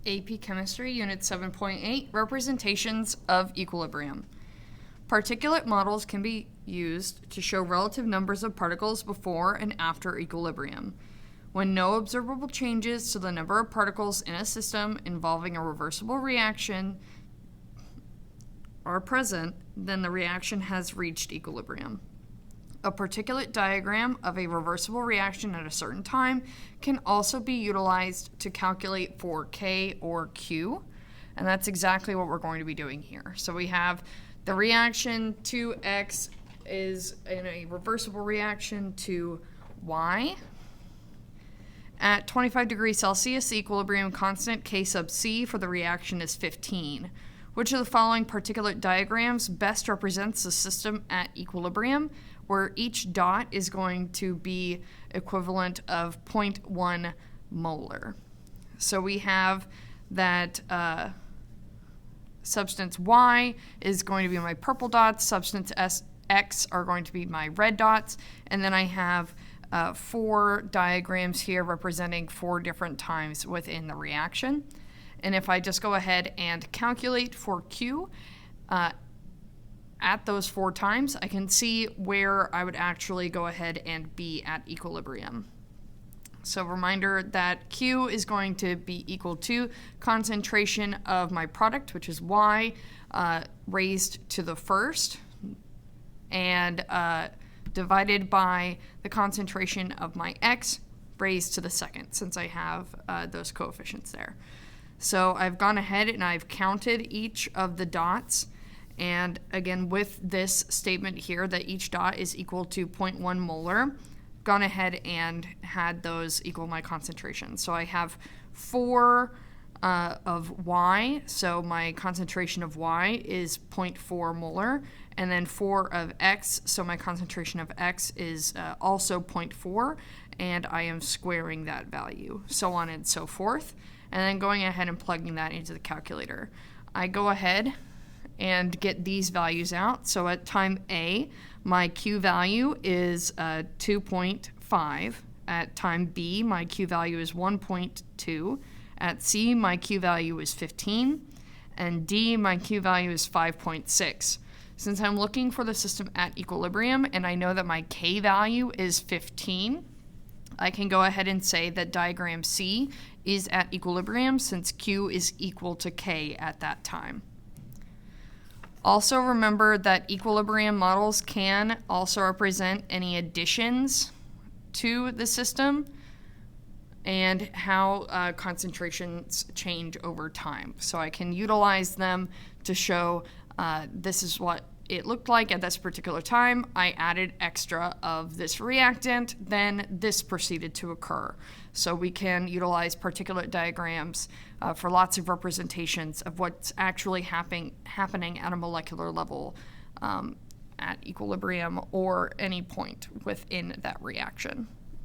AP Chemistry, Unit 7.8, Representations of Equilibrium. Particulate models can be used to show relative numbers of particles before and after equilibrium. When no observable changes to the number of particles in a system involving a reversible reaction are present, then the reaction has reached equilibrium. A particulate diagram of a reversible reaction at a certain time can also be utilized to calculate for K or Q, and that's exactly what we're going to be doing here. So we have the reaction to X is in a reversible reaction to Y. At 25 degrees Celsius, the equilibrium constant K sub C for the reaction is 15. Which of the following particulate diagrams best represents the system at equilibrium, where each dot is going to be equivalent of 0.1 molar? So we have that substance Y is going to be my purple dots, substance X are going to be my red dots, and then I have 4 diagrams here representing 4 different times within the reaction. And if I just go ahead and calculate for Q at those 4 times, I can see where I would actually go ahead and be at equilibrium. So reminder that Q is going to be equal to concentration of my product, which is Y, raised to the first, and divided by the concentration of my X raised to the second, since I have those coefficients there. So I've gone ahead and I've counted each of the dots, and again with this statement here that each dot is equal to 0.1 molar, gone ahead and had those equal my concentration. So I have 4 of Y, so my concentration of Y is 0.4 molar, and then 4 of X, so my concentration of X is also 0.4, and I am squaring that value, so on and so forth, and then going ahead and plugging that into the calculator. I go ahead and get these values out. So at time A, my Q value is 2.5. At time B, my Q value is 1.2. At C, my Q value is 15. And D, my Q value is 5.6. Since I'm looking for the system at equilibrium and I know that my K value is 15, I can go ahead and say that diagram C is at equilibrium since Q is equal to K at that time. Also remember that equilibrium models can also represent any additions to the system and how concentrations change over time. So I can utilize them to show this is what it looked like at this particular time. I added extra of this reactant, then this proceeded to occur. So we can utilize particulate diagrams for lots of representations of what's actually happening at a molecular level at equilibrium or any point within that reaction.